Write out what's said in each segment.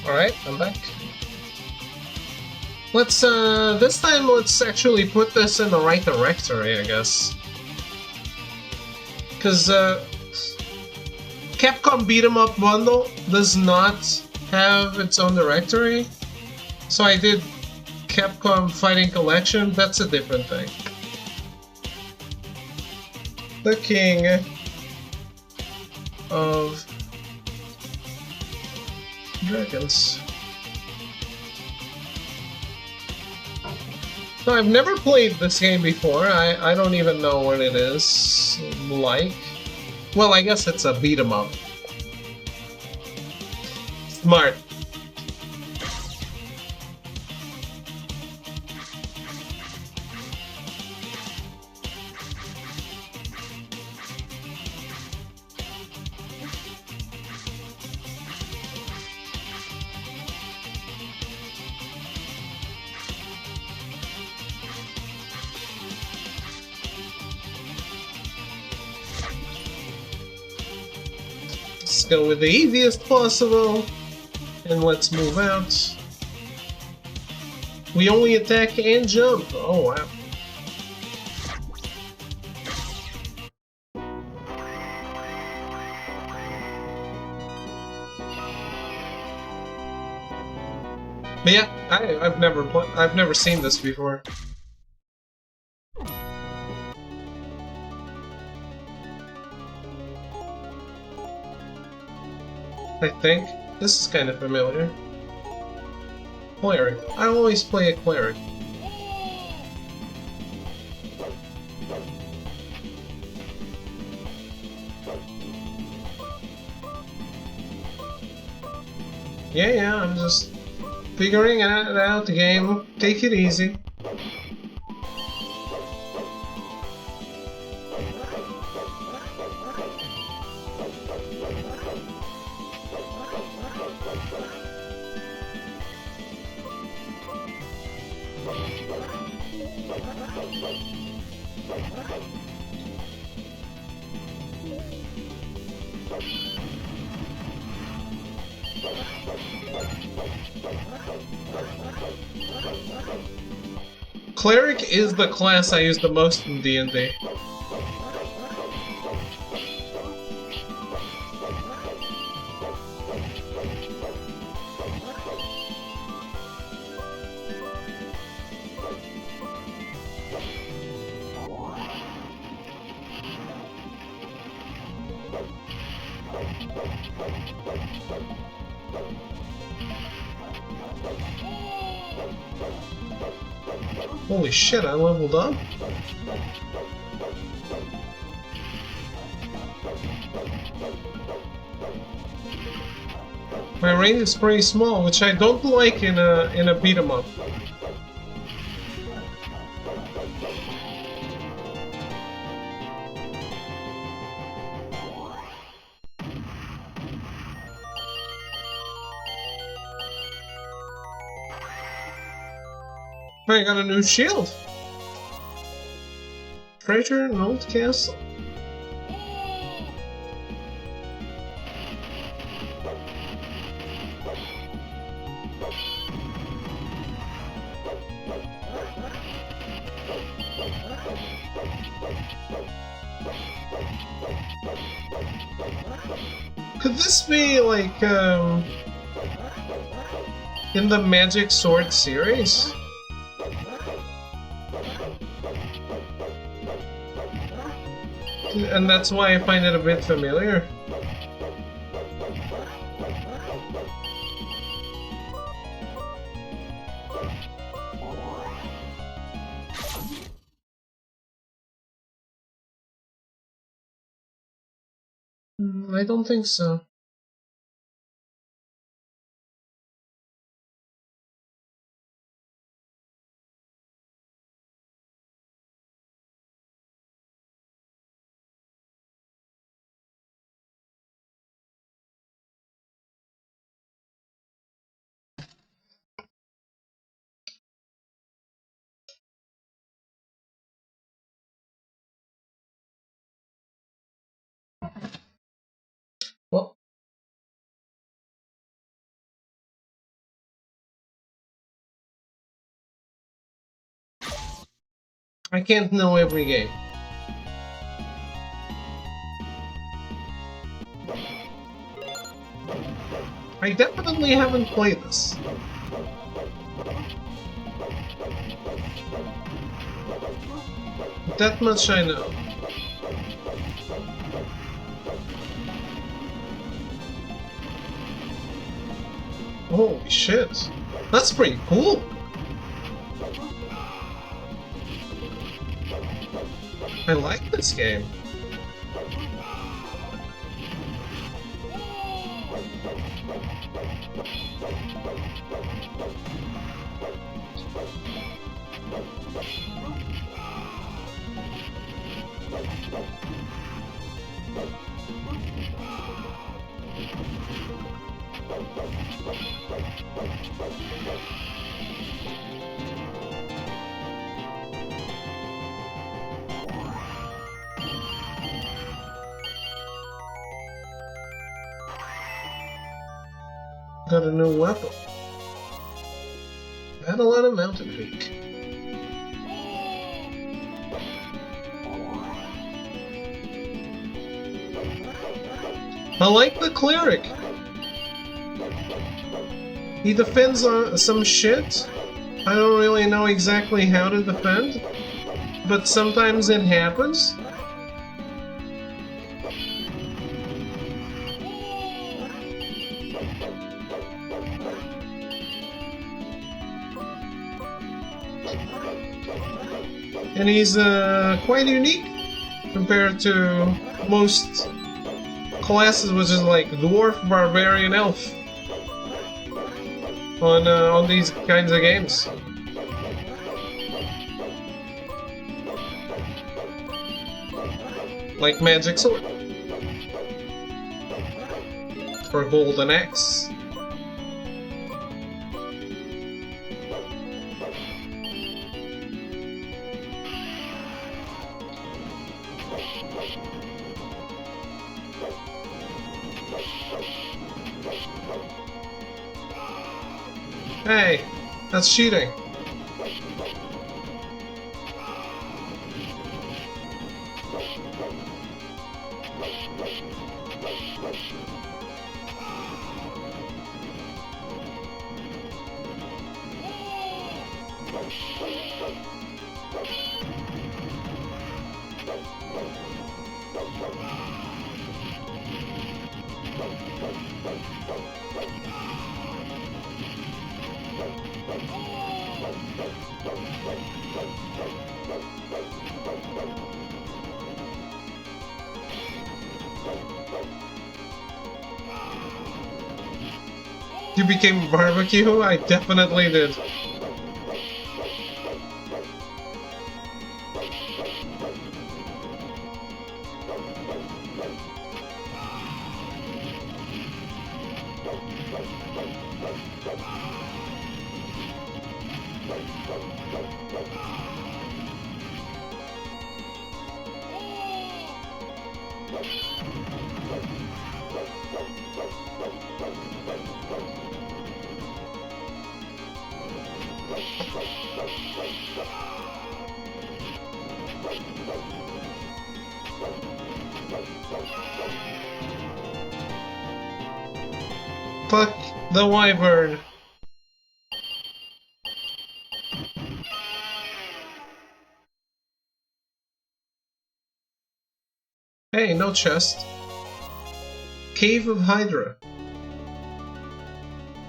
Alright, I'm back. Let's, this time let's actually put this in the right directory, I guess. Because, Capcom Beat 'em Up Bundle does not have its own directory. So I did Capcom Fighting Collection, that's a different thing. The King of Dragons. No, I've never played this game before. I don't even know what it is like. Well, I guess it's a beat 'em up. Smart. Let's go with the easiest possible, and let's move out. We only attack and jump. Oh wow. But yeah, I've never seen this before. I think this is kind of familiar. Cleric. I always play a cleric. Yeah, I'm just figuring it out the game. Take it easy. Cleric is the class I use the most in D&D. Holy shit, I leveled up? My range is pretty small, which I don't like in a beat 'em up. I got a new shield. Treasure in old castle. Could this be like in the Magic Sword series? And that's why I find it a bit familiar. I don't think so. Well, I can't know every game. I definitely haven't played this. That much I know. Holy shit. That's pretty cool. I like this game. Got a new weapon. Battle on a mountain peak. I like the cleric. He defends some shit. I don't really know exactly how to defend, but sometimes it happens. And he's quite unique compared to most classes, which is like dwarf, barbarian, elf on these kinds of games. Like magic sword or golden axe. Hey, that's cheating. You became barbecue? I definitely did. Fuck the wyvern. Hey, no chest. Cave of Hydra.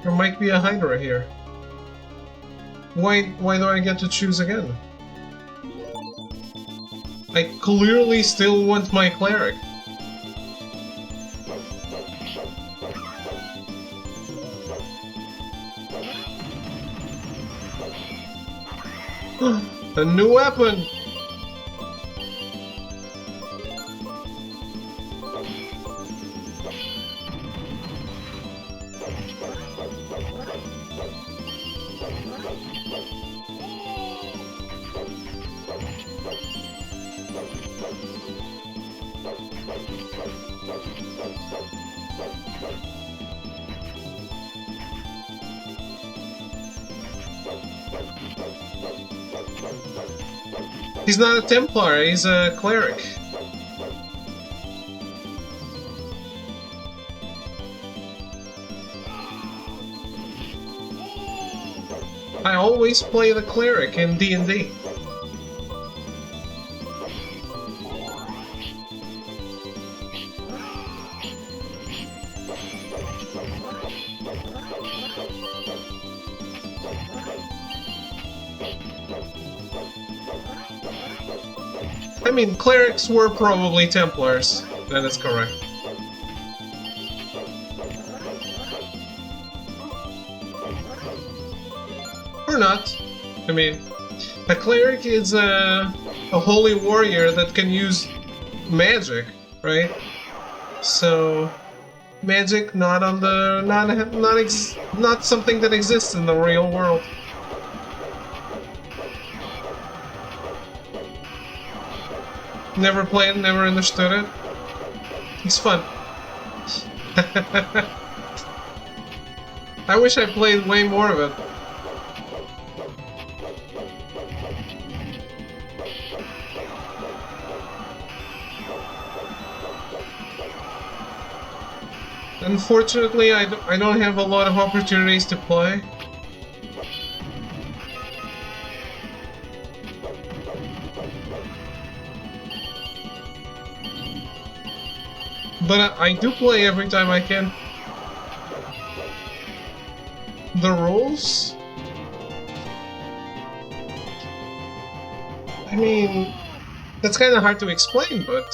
There might be a Hydra here. Why do I get to choose again? I clearly still want my cleric. A new weapon! He's not a Templar, he's a cleric. I always play the cleric in D&D. I mean, clerics were probably Templars. That is correct. Or not. I mean, a cleric is a holy warrior that can use magic, right? So, magic not on the not something that exists in the real world. Never played, never understood it. It's fun. I wish I played way more of it. Unfortunately, I don't have a lot of opportunities to play. But I do play every time I can. The rules? I mean, that's kind of hard to explain, but...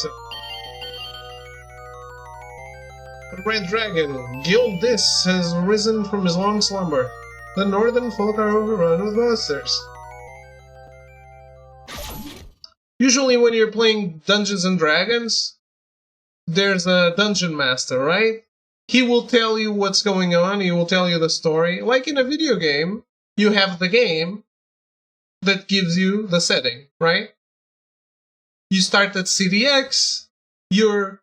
Red Dragon, Guild Dis has risen from his long slumber. The northern folk are overrun with monsters. Usually when you're playing Dungeons and Dragons, there's a dungeon master, right? He will tell you what's going on, he will tell you the story. Like in a video game, you have the game that gives you the setting, right? You start at CDX, you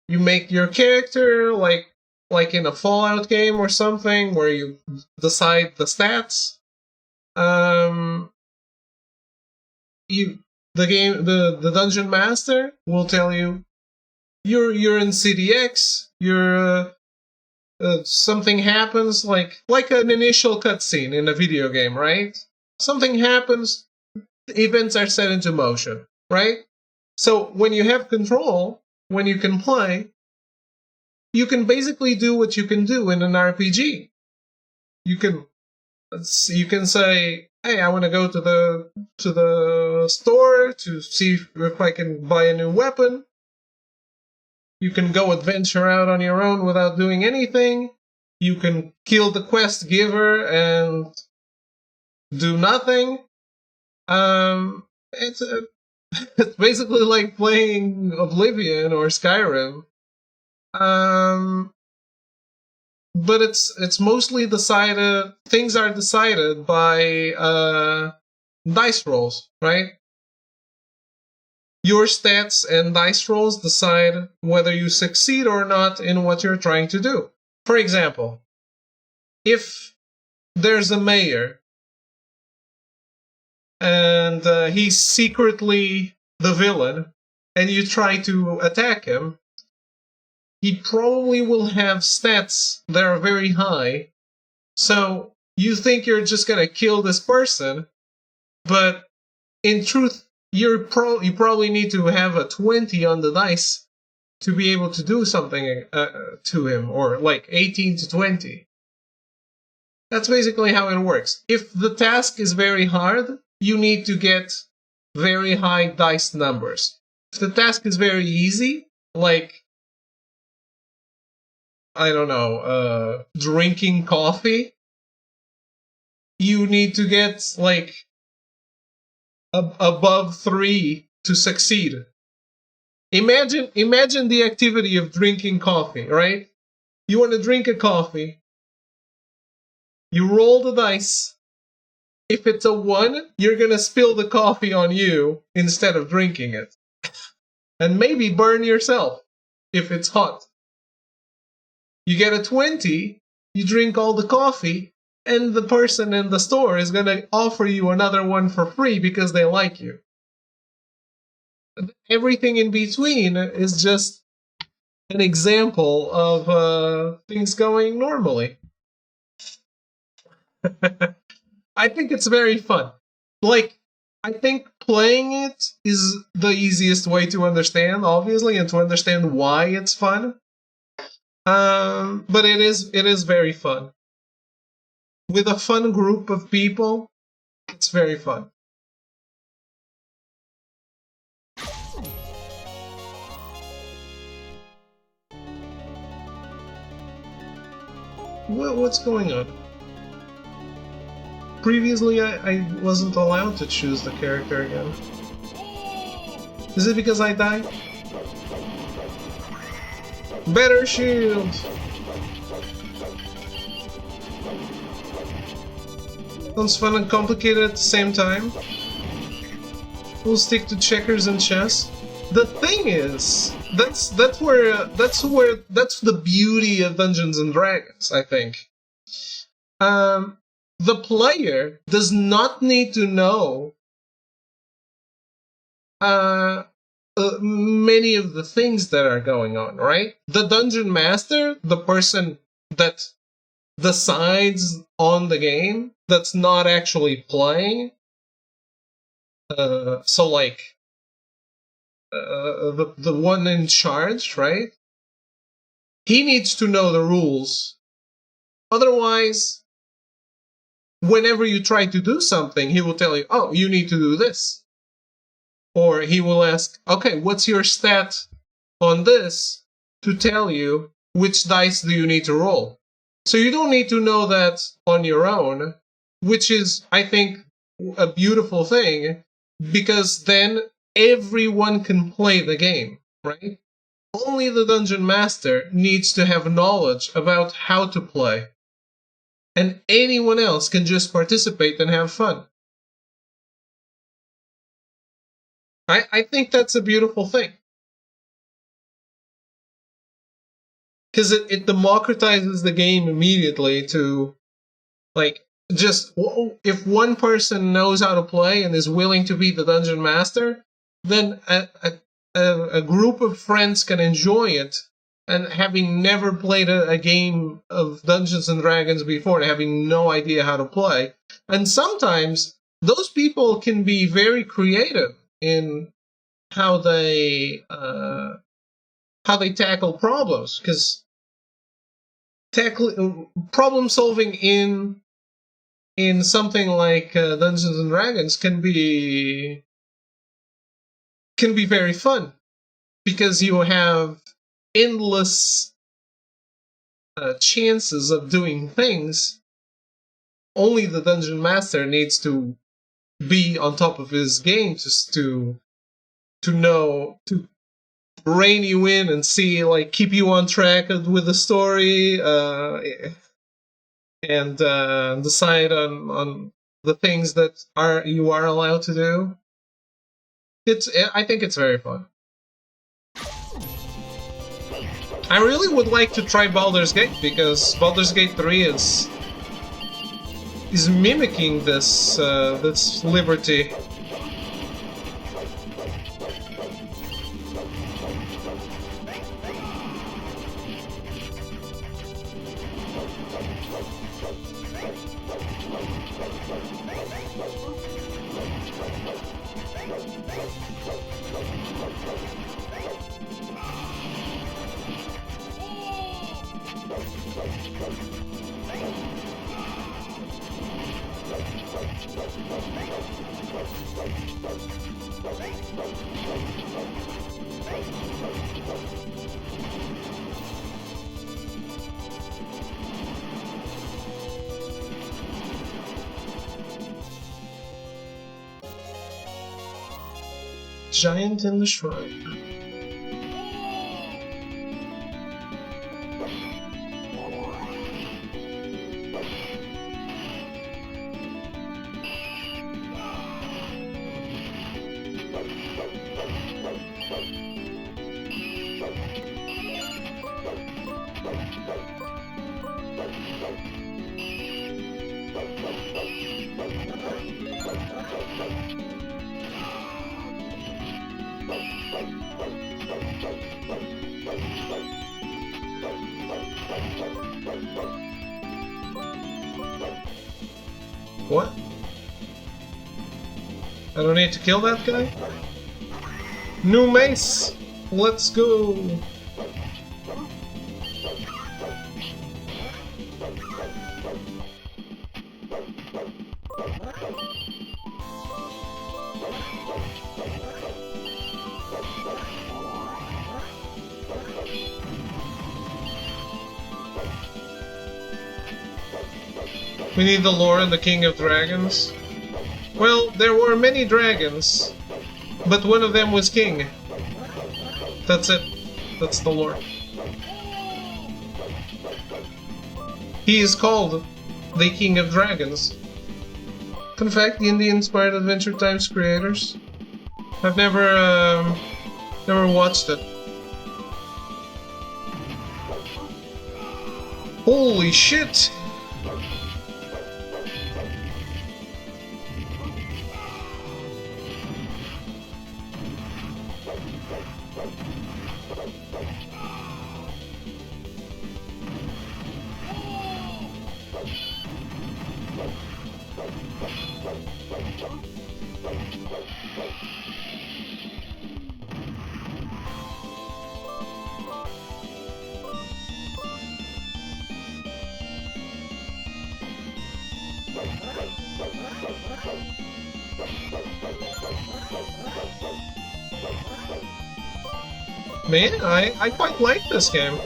make your character like in a Fallout game or something where you decide the stats. The dungeon master will tell you you're in CDX. Something happens like an initial cutscene in a video game, right? Something happens, events are set into motion, right? So when you have control, when you can play, you can basically do what you can do in an RPG. You can say, "Hey, I want to go to the store to see if I can buy a new weapon." You can go adventure out on your own without doing anything. You can kill the quest giver and do nothing. It's basically like playing Oblivion or Skyrim. But it's mostly decided. Things are decided by dice rolls, right? Your stats and dice rolls decide whether you succeed or not in what you're trying to do. For example, if there's a mayor and he's secretly the villain and you try to attack him, he probably will have stats that are very high. So you think you're just gonna kill this person, but in truth, you probably need to have a 20 on the dice to be able to do something to him, or like 18 to 20. That's basically how it works. If the task is very hard, you need to get very high dice numbers. If the task is very easy, like, I don't know, drinking coffee, you need to get like above 3 to succeed. Imagine the activity of drinking coffee, right? You want to drink a coffee. You roll the dice. If it's a 1, you're gonna spill the coffee on you instead of drinking it. And maybe burn yourself if it's hot. You get a 20, you drink all the coffee, and the person in the store is gonna offer you another one for free because they like you. Everything in between is just an example of things going normally. I think it's very fun. Like, I think playing it is the easiest way to understand, obviously, and to understand why it's fun. But it is very fun. With a fun group of people, it's very fun. What's going on? Previously, I wasn't allowed to choose the character again. Is it because I died? Better shield! Sounds fun and complicated at the same time. We'll stick to checkers and chess. The thing is, that's the beauty of Dungeons and Dragons, I think. The player does not need to know many of the things that are going on, right? The dungeon master, the person that decides on the game, that's not actually playing. So like the one in charge, right? He needs to know the rules. Otherwise, whenever you try to do something, he will tell you, "Oh, you need to do this." Or he will ask, "Okay, what's your stat on this?" to tell you which dice do you need to roll. So you don't need to know that on your own, which is, I think, a beautiful thing, because then everyone can play the game, right? Only the dungeon master needs to have knowledge about how to play. And anyone else can just participate and have fun. I think that's a beautiful thing. Because it democratizes the game immediately to, like, just if one person knows how to play and is willing to be the dungeon master, then a group of friends can enjoy it. And having never played a game of Dungeons and Dragons before, and having no idea how to play, and sometimes those people can be very creative in how they tackle problems, because problem solving in something like Dungeons and Dragons can be very fun, because you have endless chances of doing things. Only the dungeon master needs to be on top of his game just to know, to rein you in and see, like, keep you on track with the story, and decide on the things that you are allowed to do. I think it's very fun. I really would like to try Baldur's Gate, because Baldur's Gate 3 is mimicking this liberty. Giant in the Shrine. What? I don't need to kill that guy? New mace! Let's go! We need the lore and the King of Dragons. Well, there were many dragons, but one of them was king. That's it. That's the lore. He is called the King of Dragons. In fact, the Indie-inspired Adventure Times creators. I've never watched it. Holy shit! Man, I quite like this game.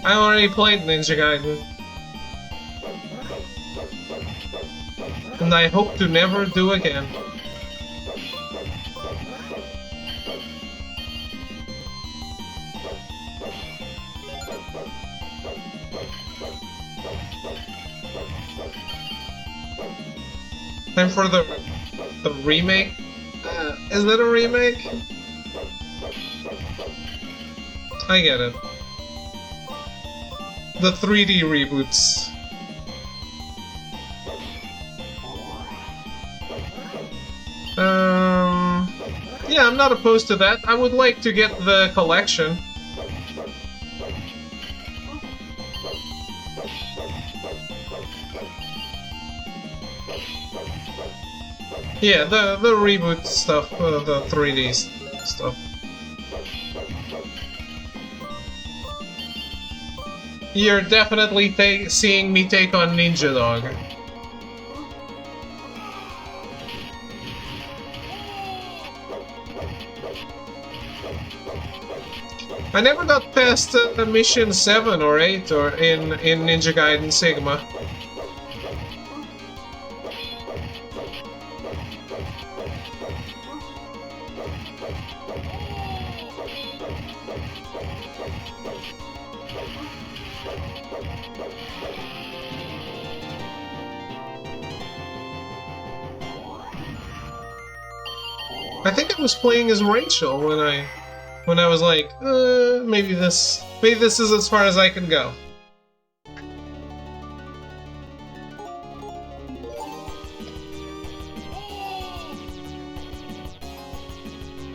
I already played Ninja Gaiden. And I hope to never do again. Time for the remake? Is it a remake? I get it. The 3D reboots. Yeah, I'm not opposed to that. I would like to get the collection. Yeah, the reboot stuff, the 3D stuff. You're definitely seeing me take on Ninja Dog. I never got past mission 7 or 8 or in Ninja Gaiden Sigma. I think I was playing as Rachel when I was like, maybe this is as far as I can go.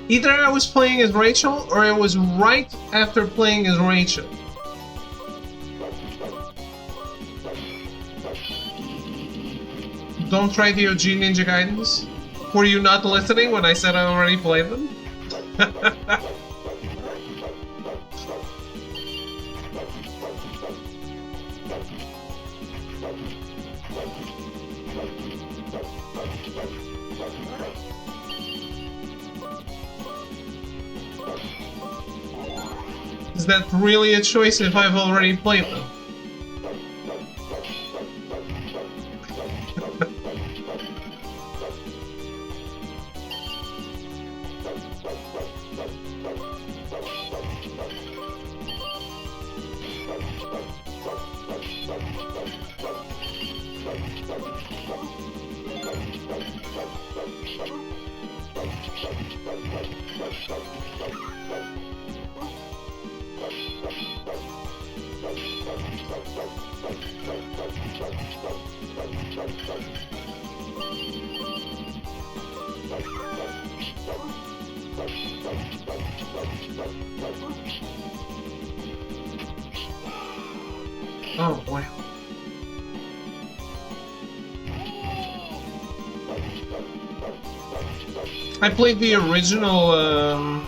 Either I was playing as Rachel or it was right after playing as Rachel. Don't try the OG Ninja Gaidens? Were you not listening when I said I already played them? Is that really a choice if I've already played them? Oh boy. I played the original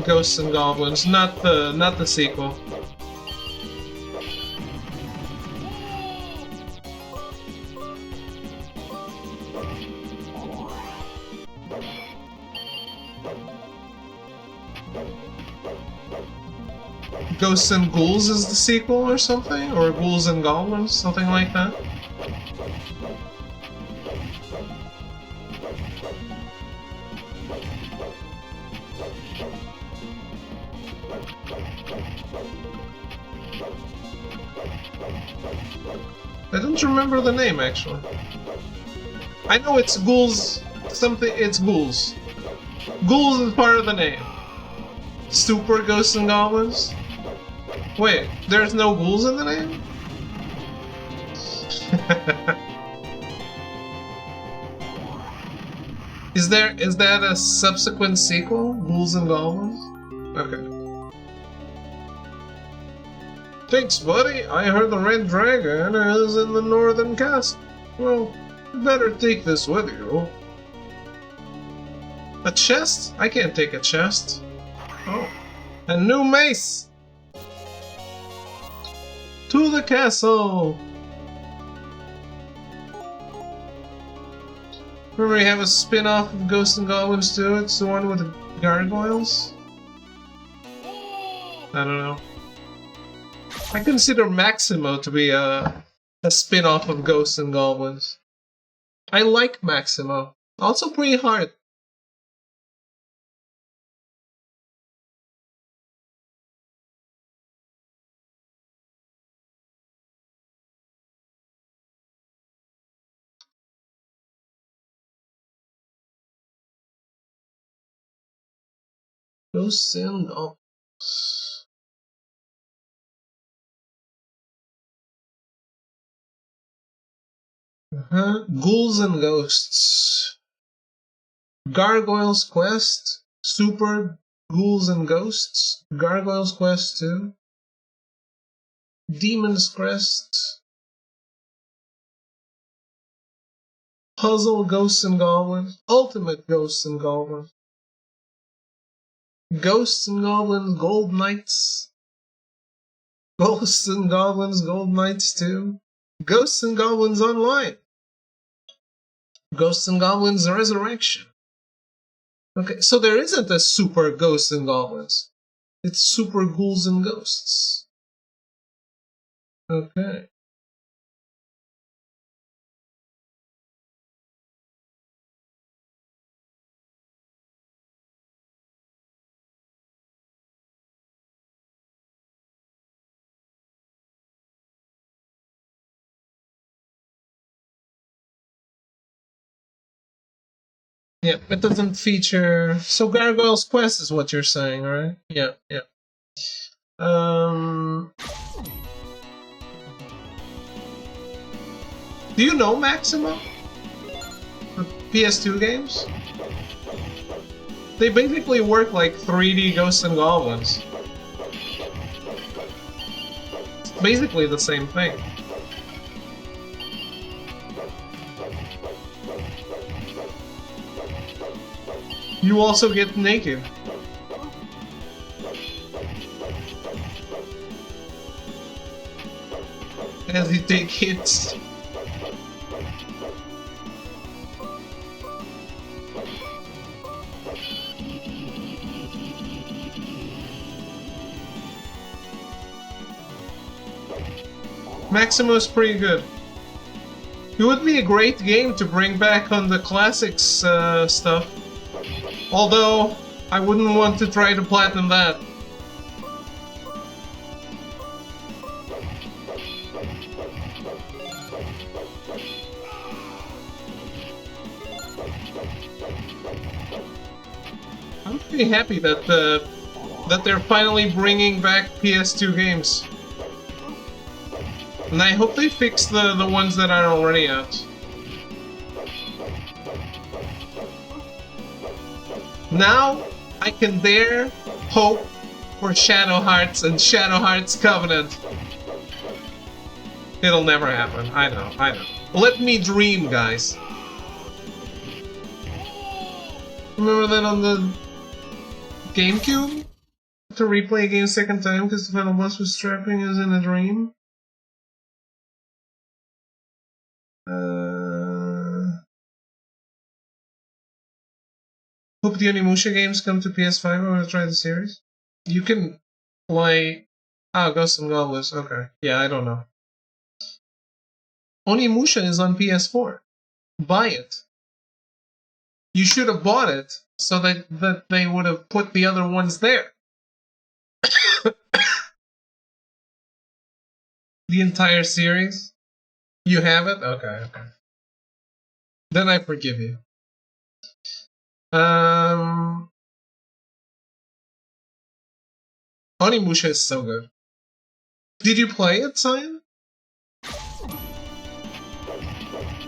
Ghosts and Goblins, not the sequel. Ghosts and Ghouls is the sequel or something? Or Ghouls and Goblins, something like that? I don't remember the name, actually. I know it's Ghouls... something... it's Ghouls. Ghouls is part of the name. Super Ghosts and Goblins? Wait, there's no ghouls in the name? Is that a subsequent sequel? Ghouls and Goblins? Okay. Thanks, buddy. I heard the Red Dragon is in the Northern Castle. Well, you better take this with you. A chest? I can't take a chest. Oh. A new mace! To the castle! Remember we have a spin-off of Ghosts and Goblins too? It's the one with the gargoyles? I don't know. I consider Maximo to be a spin-off of Ghosts and Goblins. I like Maximo. Also pretty hard. Ghosts and Goblins. Ghouls and Ghosts. Gargoyles Quest. Super Ghouls and Ghosts. Gargoyles Quest 2. Demon's Crest. Puzzle Ghosts and Goblins. Ultimate Ghosts and Goblins. Ghosts and Goblins Gold Knights. Ghosts and Goblins Gold Knights 2. Ghosts and Goblins Online. Ghosts and Goblins Resurrection. Okay, so there isn't a Super Ghosts and Goblins. It's Super Ghouls and Ghosts. Okay. Yeah, it doesn't feature... So Gargoyle's Quest is what you're saying, right? Yeah, yeah. Do you know Maximo? The PS2 games? They basically work like 3D Ghosts and Goblins. It's basically the same thing. You also get naked. As you take hits. Maximo's pretty good. It would be a great game to bring back on the classics stuff. Although, I wouldn't want to try to platinum that. I'm pretty happy that that they're finally bringing back PS2 games. And I hope they fix the ones that are already out. Now, I can dare hope for Shadow Hearts and Shadow Hearts Covenant. It'll never happen. I know. Let me dream, guys. Remember that on the GameCube? To replay a game second time because the final boss was strapping us in a dream? Hope the Onimusha games come to PS5. I want to try the series. You can play... Ghosts and Goblins. Okay. Yeah, I don't know. Onimusha is on PS4. Buy it. You should have bought it so that they would have put the other ones there. The entire series? You have it? Okay. Then I forgive you. Onimusha is so good. Did you play it, Cyan?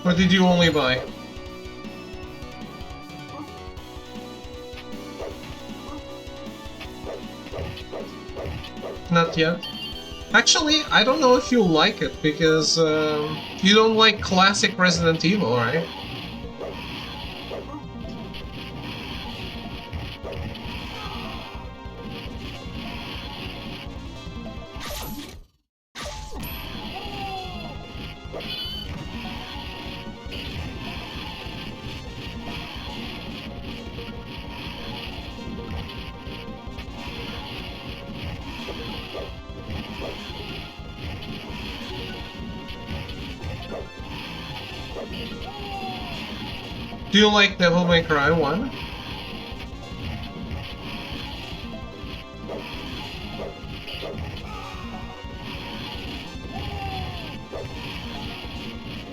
Or did you only buy? Not yet. Actually, I don't know if you'll like it, because you don't like classic Resident Evil, right? Do you like Devil May Cry 1?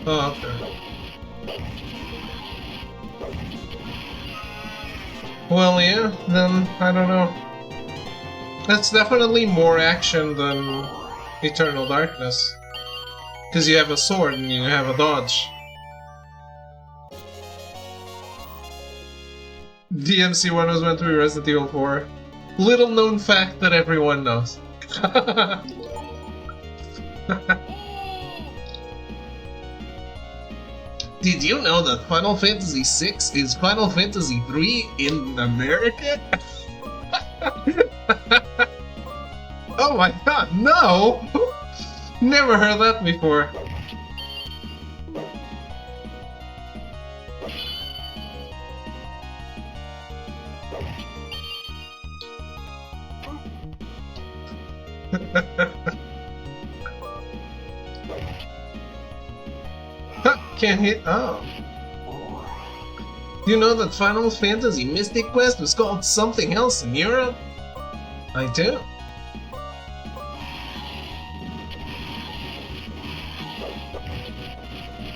Oh, okay. Well, yeah, then, I don't know. That's definitely more action than Eternal Darkness. Because you have a sword and you have a dodge. DMC1 was meant to be Resident Evil 4. Little known fact that everyone knows. Did you know that Final Fantasy VI is Final Fantasy III in America? Oh my god, no! Never heard that before. Can't hit. Oh. Do you know that Final Fantasy Mystic Quest was called something else in Europe? I do.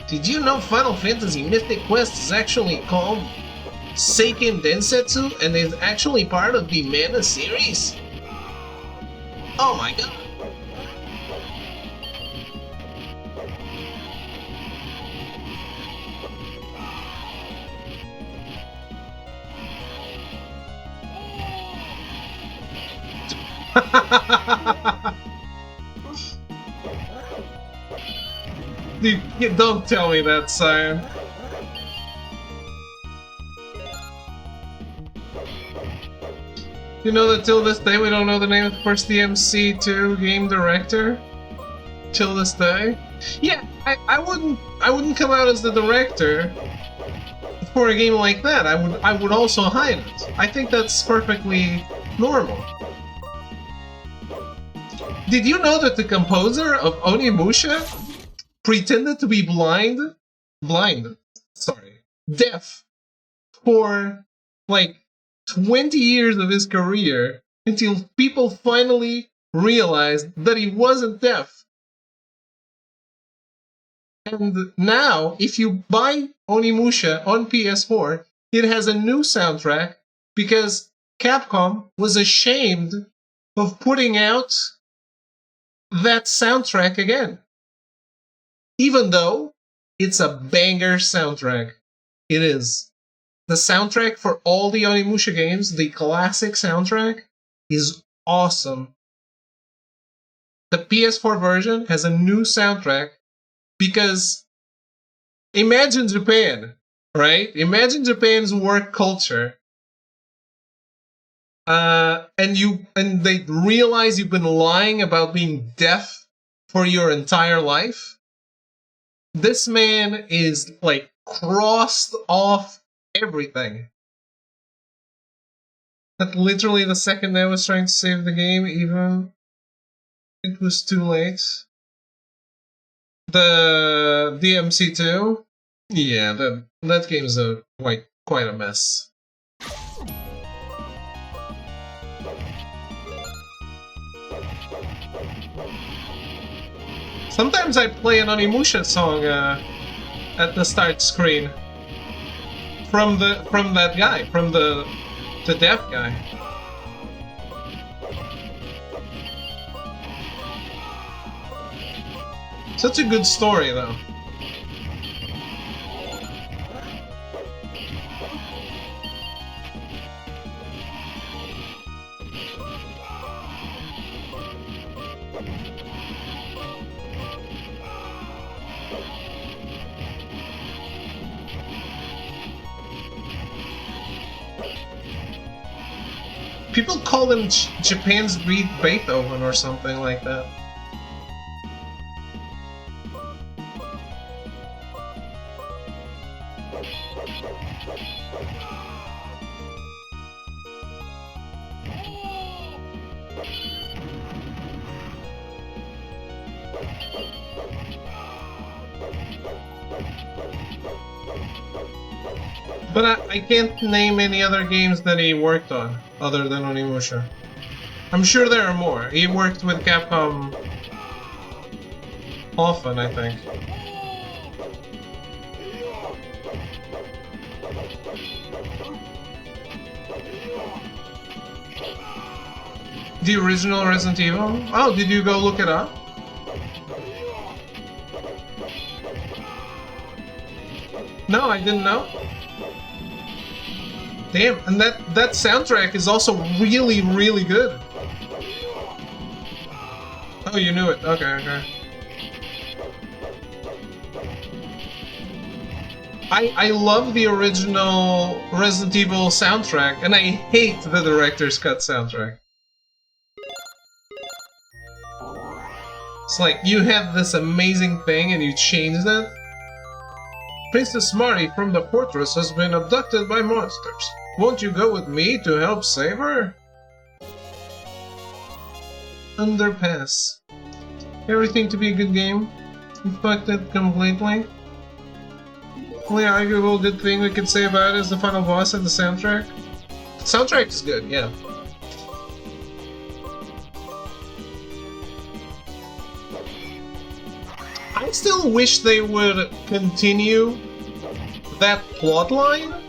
Did you know Final Fantasy Mystic Quest is actually called Seiken Densetsu and is actually part of the Mana series? Oh my god. Dude, don't tell me that, Cyan. You know that till this day we don't know the name of the first DMC2 game director? Till this day? Yeah, I wouldn't come out as the director for a game like that. I would also hide it. I think that's perfectly normal. Did you know that the composer of Onimusha pretended to be deaf for like 20 years of his career until people finally realized that he wasn't deaf? And now, if you buy Onimusha on PS4, it has a new soundtrack because Capcom was ashamed of putting out that soundtrack again. Even though it's a banger soundtrack. It is. The soundtrack for all the Onimusha games, the classic soundtrack, is awesome. The PS4 version has a new soundtrack because imagine Japan, right? Imagine Japan's work culture. And they realize you've been lying about being deaf for your entire life. This man is like crossed off everything. That literally the second I was trying to save the game, even it was too late. The DMC2, yeah, that game is quite a mess. Sometimes I play an Onimusha song at the start screen from that guy, from the deaf guy. Such a good story, though. People call him Japan's Beethoven or something like that. But I can't name any other games that he worked on other than Onimusha. I'm sure there are more. He worked with Capcom often, I think. The original Resident Evil? Oh, did you go look it up? No, I didn't know. Damn, and that soundtrack is also really, really good. Oh, you knew it. Okay, okay. I love the original Resident Evil soundtrack, and I hate the director's cut soundtrack. It's like, you have this amazing thing and you change that? Princess Mari from the fortress has been abducted by monsters. Won't you go with me to help save her? Underpass. Everything to be a good game. You fucked it completely. Only arguable good thing we could say about it is the final boss and the soundtrack. The soundtrack is good, yeah. I still wish they would continue that plotline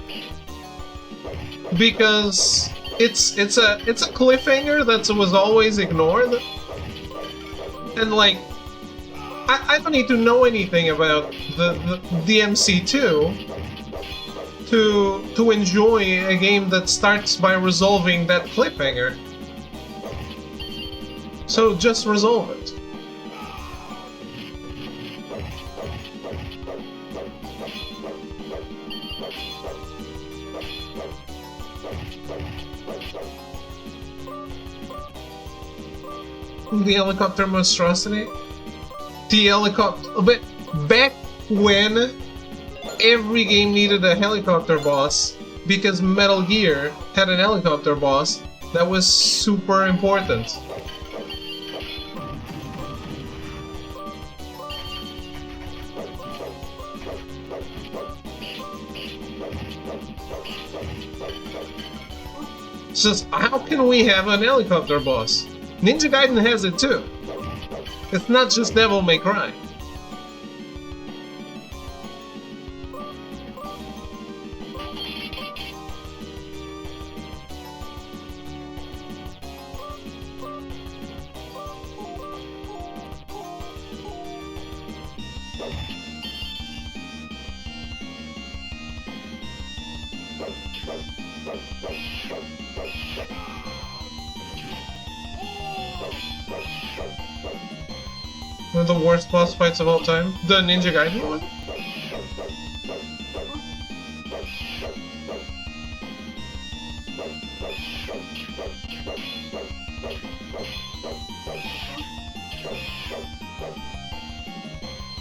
because it's a cliffhanger that was always ignored, and like I don't need to know anything about the DMC2 to enjoy a game that starts by resolving that cliffhanger. So just resolve it. The helicopter monstrosity? The helicopter... But back when every game needed a helicopter boss, because Metal Gear had an helicopter boss that was super important. It's just, how can we have an helicopter boss? Ninja Gaiden has it too. It's not just Devil May Cry. of the worst boss fights of all time. The Ninja Gaiden one?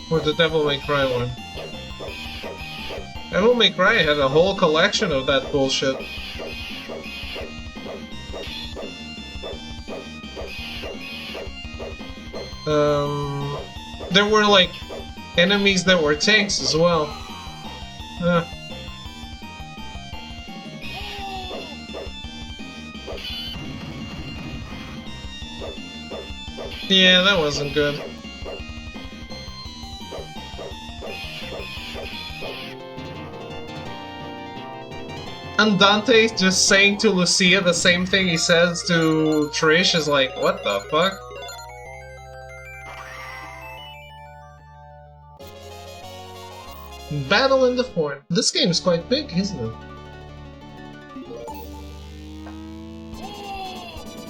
Or the Devil May Cry one? Devil May Cry had a whole collection of that bullshit. There were like enemies that were tanks as well. Yeah, that wasn't good. And Dante just saying to Lucia the same thing he says to Trish is like, what the fuck? Battle in the Fort. This game's quite big, isn't it?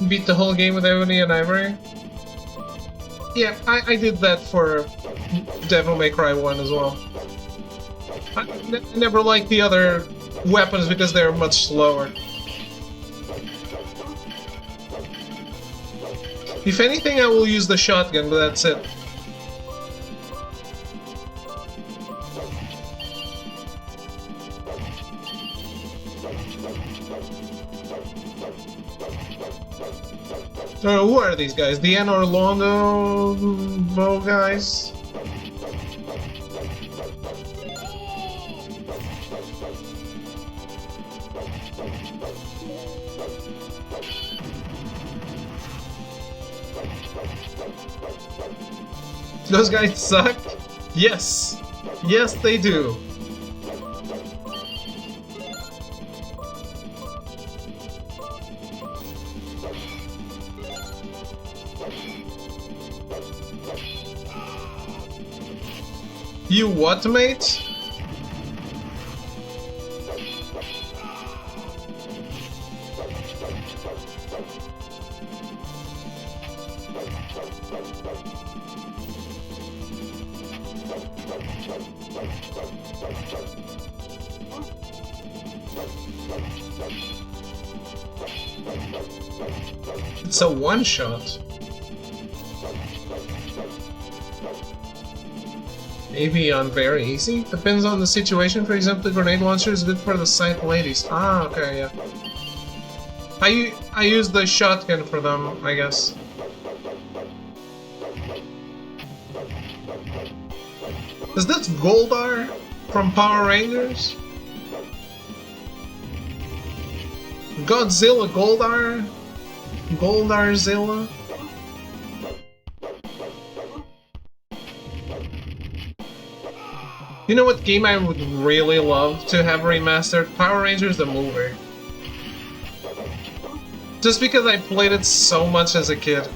Beat the whole game with Ebony and Ivory? Yeah, I did that for Devil May Cry 1 as well. I never liked the other weapons because they're much slower. If anything, I will use the shotgun, but that's it. Who are these guys? The Anne Orlando bow guys? Those guys suck? Yes. Yes, they do. You what, mate? It's a one-shot. Maybe on very easy? Depends on the situation. For example, the grenade launcher is good for the sight ladies. Ah, okay, yeah. I use the shotgun for them, I guess. Is this Goldar from Power Rangers? Godzilla Goldar? Goldarzilla? You know what game I would really love to have remastered? Power Rangers the movie. Just because I played it so much as a kid.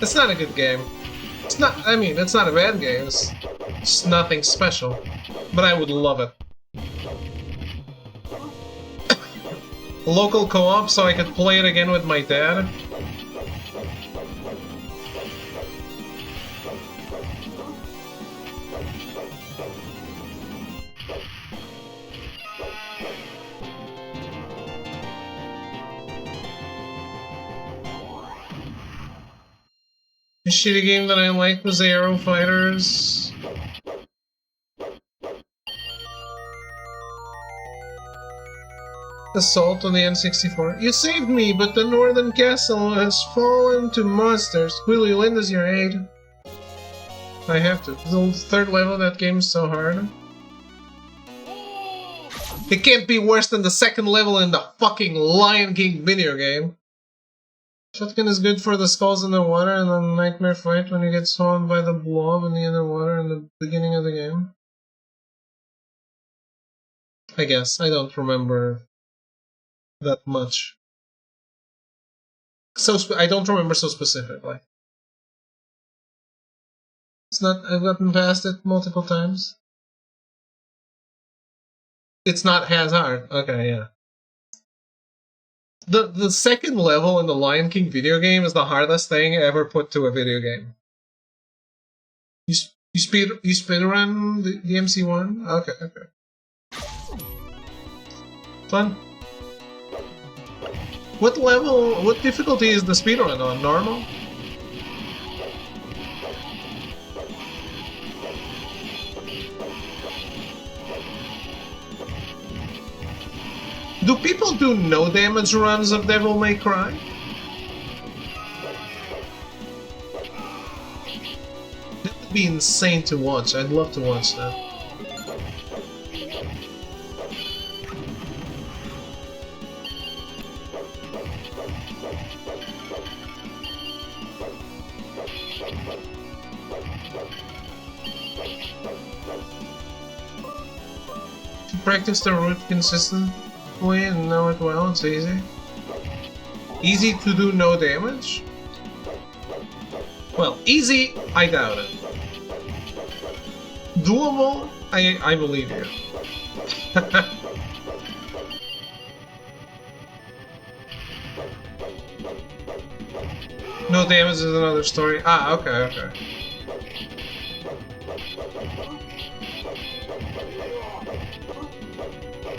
It's not a good game. It's not, I mean, it's not a bad game. It's just nothing special. But I would love it. Local co-op so I could play it again with my dad. A shitty game that I liked was Aero Fighters. Assault on the N64. You saved me, but the northern castle has fallen to monsters. Will you lend us your aid? I have to. The third level of that game is so hard. It can't be worse than the second level in the fucking Lion King video game. Shotgun is good for the skulls in the water and the nightmare fight when you get swallowed by the blob in the underwater in the beginning of the game. I guess. I don't remember that much. I don't remember so specifically. It's not. I've gotten past it multiple times. It's not as hard. Okay, yeah. The second level in the Lion King video game is the hardest thing ever put to a video game. You speed run the MC1? Okay, okay. Fun. What level, what difficulty is the speedrun on? Normal? Do people do no damage runs of Devil May Cry? That would be insane to watch. I'd love to watch that. If you practice the route consistently and know it well, it's easy. Easy to do no damage? Well, easy, I doubt it. Doable? I believe you. No damage is another story. Ah, okay, okay.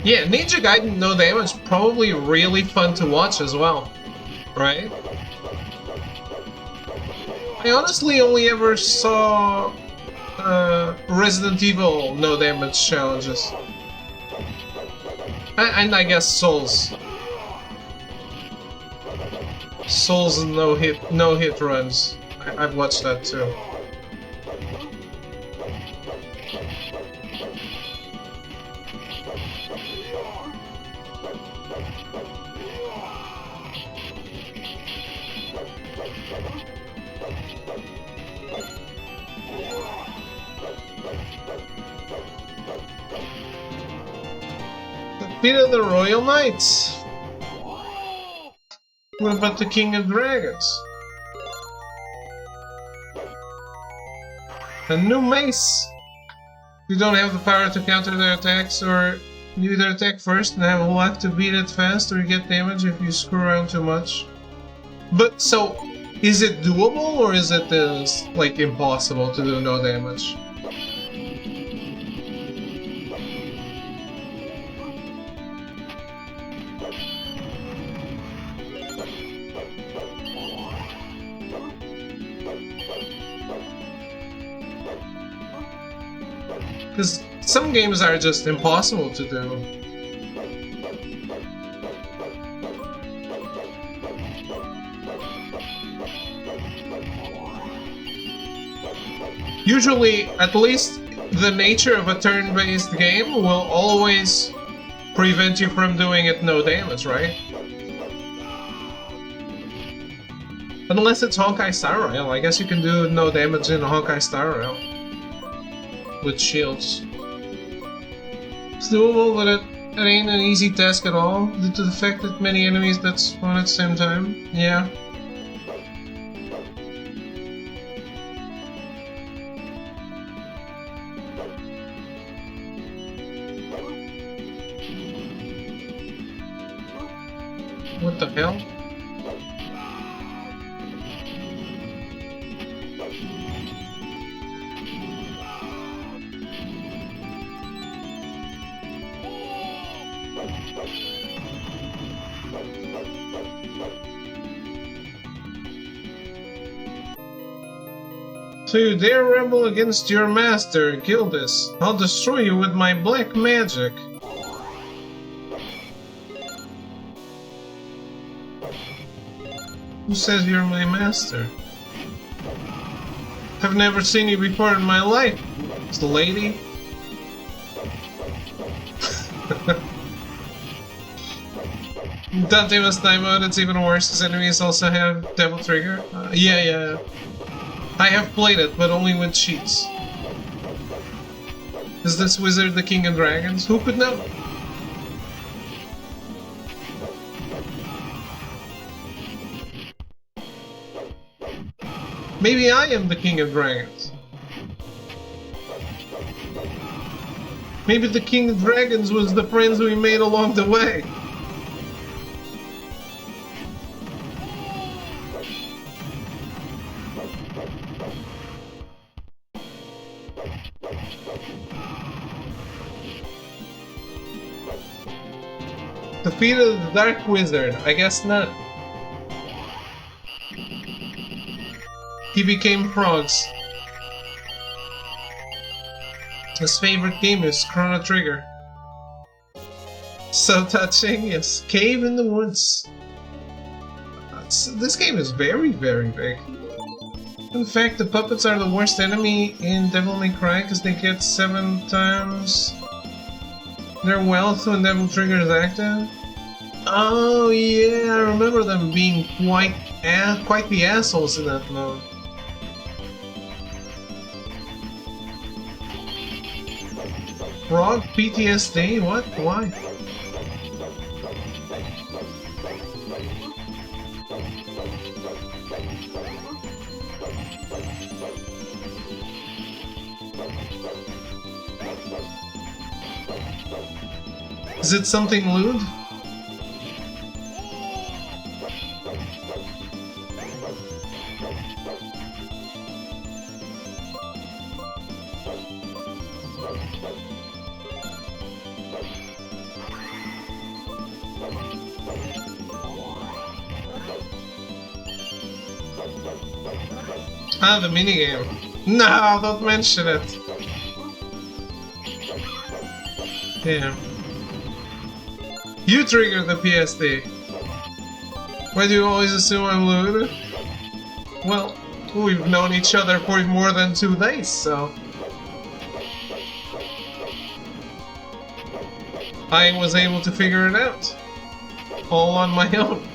Yeah, Ninja Gaiden no damage, probably really fun to watch as well, right? I honestly only ever saw Resident Evil no damage challenges. And I guess Souls. Souls and no hit runs. I've watched that too. Defeated the Royal Knights. What about the King of Dragons? A new mace. You don't have the power to counter their attacks, or you either attack first and have luck to beat it fast, or you get damage if you screw around too much. But so, is it doable, or is it like impossible to do no damage? Because some games are just impossible to do. Usually, at least the nature of a turn-based game will always prevent you from doing it no damage, right? Unless it's Honkai Star Rail. I guess you can do no damage in Honkai Star Rail. With shields. It's doable, but it ain't an easy task at all, due to the fact that many enemies that spawn at the same time. Yeah. What the hell? So you dare rebel against your master, Gildas. I'll destroy you with my black magic. Who says you're my master? I've never seen you before in my life. It's the lady. Dante must die mode, it's even worse, his enemies also have Devil Trigger. Yeah. I have played it, but only with cheats. Is this wizard the King of Dragons? Who could know? Maybe I am the King of Dragons. Maybe the King of Dragons was the friends we made along the way. defeated the Dark Wizard. I guess not. He became frogs. His favorite game is Chrono Trigger. So touching, yes. Cave in the Woods. This game is very, very big. In fact, the puppets are the worst enemy in Devil May Cry because they get 7 times their wealth when Devil Trigger is active. Oh yeah, I remember them being quite the assholes in that mode. Frog PTSD? What? Why? Is it something lewd? Ah, the minigame. No, don't mention it. Yeah. You triggered the PSD. Why do you always assume I'm lewd? Well, we've known each other for more than 2 days, so... I was able to figure it out. All on my own.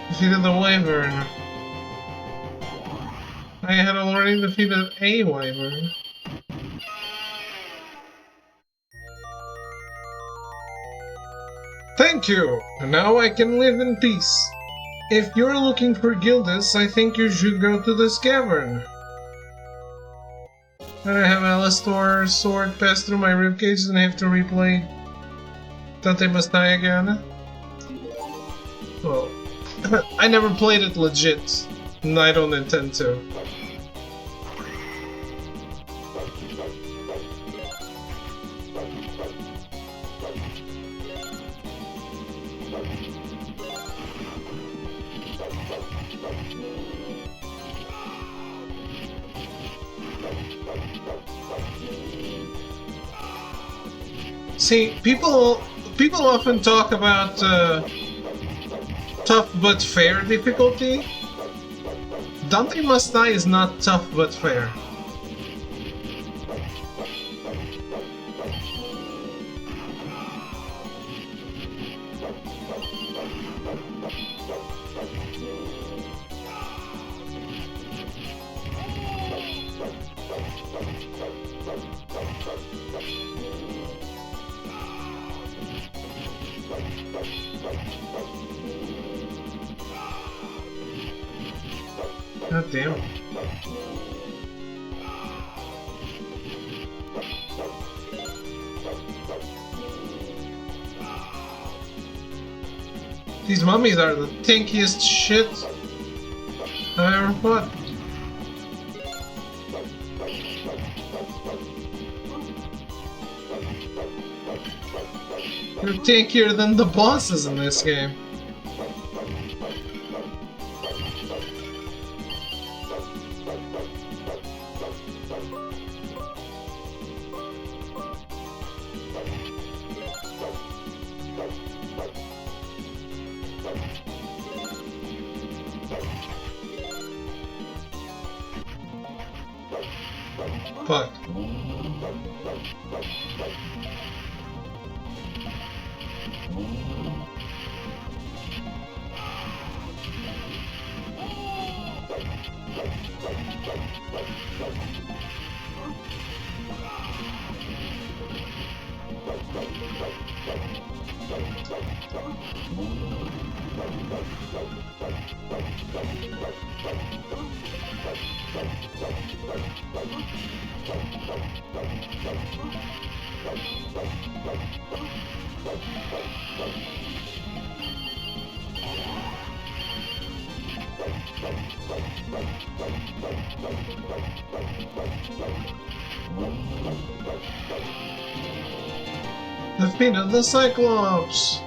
Defeated the Wyvern. I had already defeated a Wyvern. Thank you! And now I can live in peace. If you're looking for Gildas, I think you should go to this cavern. And I have Alastor's sword pass through my ribcage and I have to replay Dante Must Die again. Well, I never played it legit, and I don't intend to. See, people often talk about tough but fair difficulty. Dante Must Die is not tough but fair. God damn. These mummies are the tankiest shit I've ever fought. They're tankier than the bosses in this game. Fuck. Defeated the Cyclops!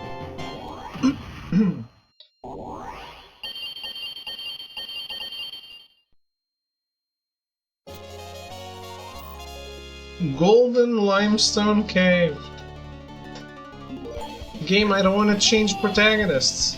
Golden Limestone Cave. Game, I don't want to change protagonists.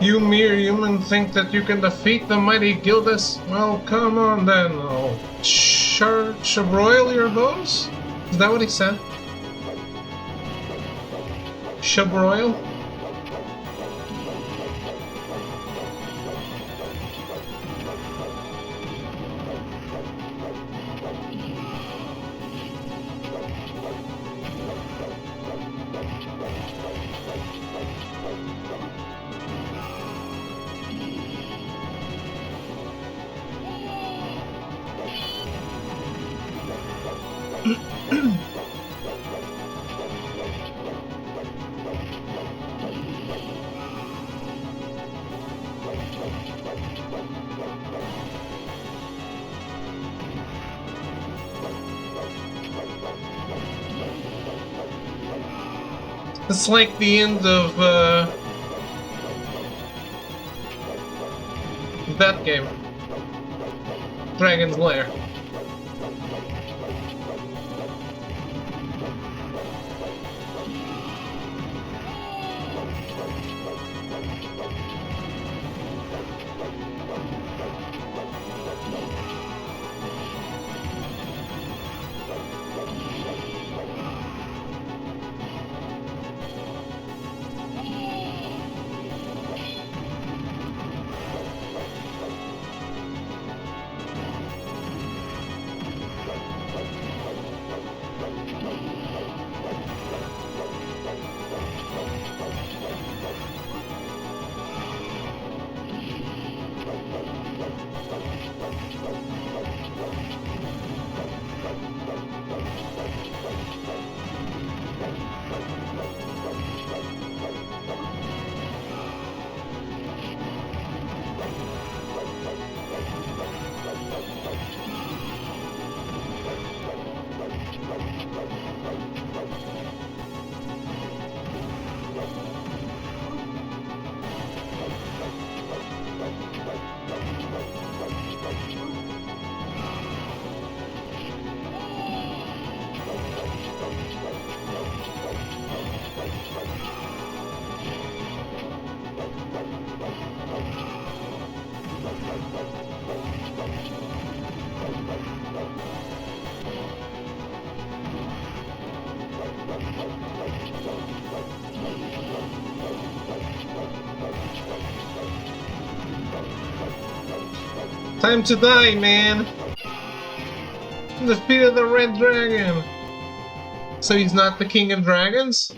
You mere human think that you can defeat the mighty Gildas? Well, come on then. I'll shabroil your hose? Is that what he said? Shabroil? It's like the end of that game, Dragon's Lair. Time to die, man! Defeated the Red Dragon! So he's not the King of Dragons?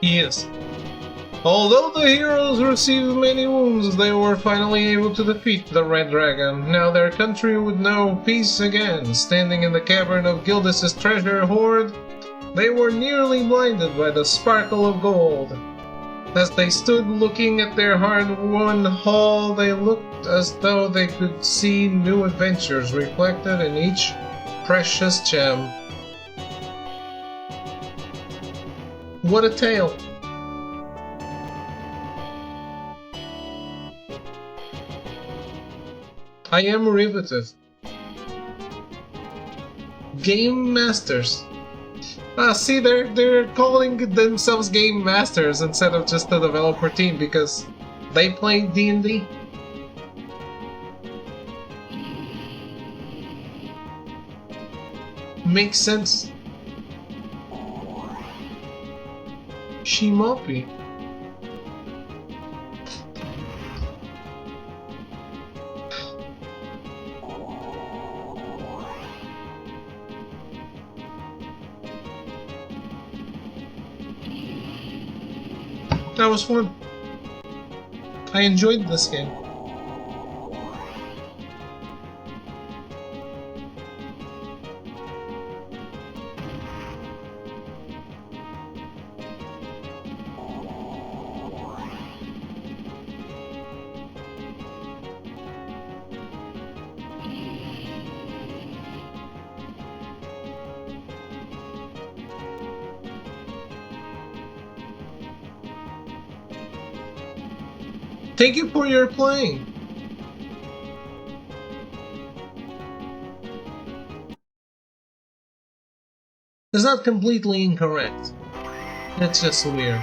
He is. Although the heroes received many wounds, they were finally able to defeat the Red Dragon. Now their country would know peace again. Standing in the cavern of Gildas' treasure hoard, they were nearly blinded by the sparkle of gold. As they stood looking at their hard-won haul, they looked as though they could see new adventures reflected in each precious gem. What a tale! I am riveted. Game Masters. Ah, see, they're calling themselves Game Masters instead of just the developer team because they play D&D. Makes sense. Shimopi. That was fun. I enjoyed this game. Thank you for your playing. It's not completely incorrect. It's just weird.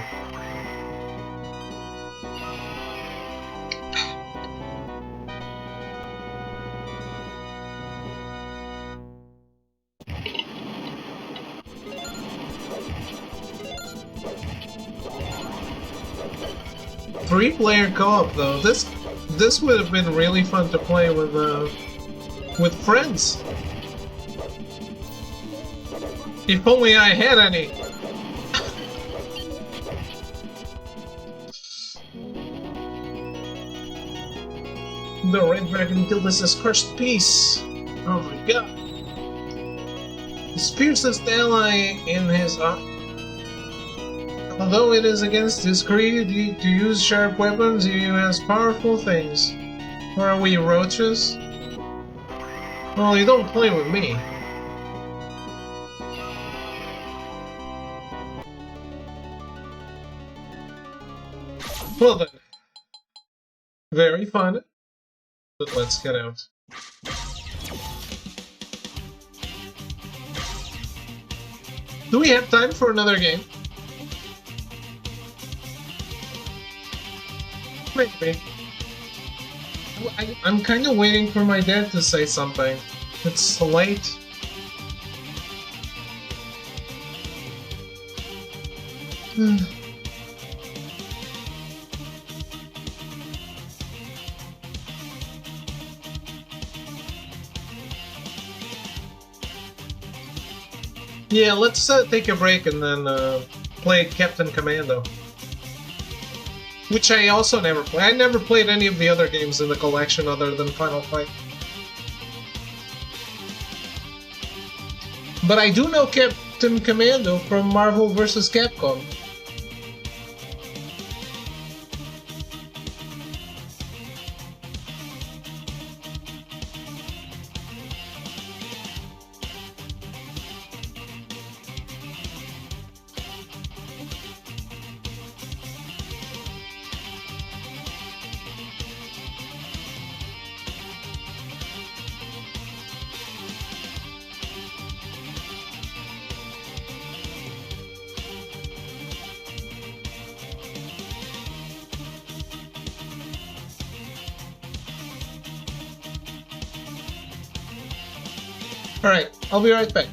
Three-player co-op though. This would have been really fun to play with friends. If only I had any. The Red Dragon killed us as crushed piece. Oh my god. His fiercest ally in his although it is against his creed to use sharp weapons, he has powerful things. Or are we roaches? Well, you don't play with me. Well then. Very fun. But let's get out. Do we have time for another game? Maybe. I'm kind of waiting for my dad to say something. It's late. Yeah, let's take a break and then play Captain Commando. Which I also never played. I never played any of the other games in the collection other than Final Fight. But I do know Captain Commando from Marvel vs. Capcom. Alright, I'll be right back.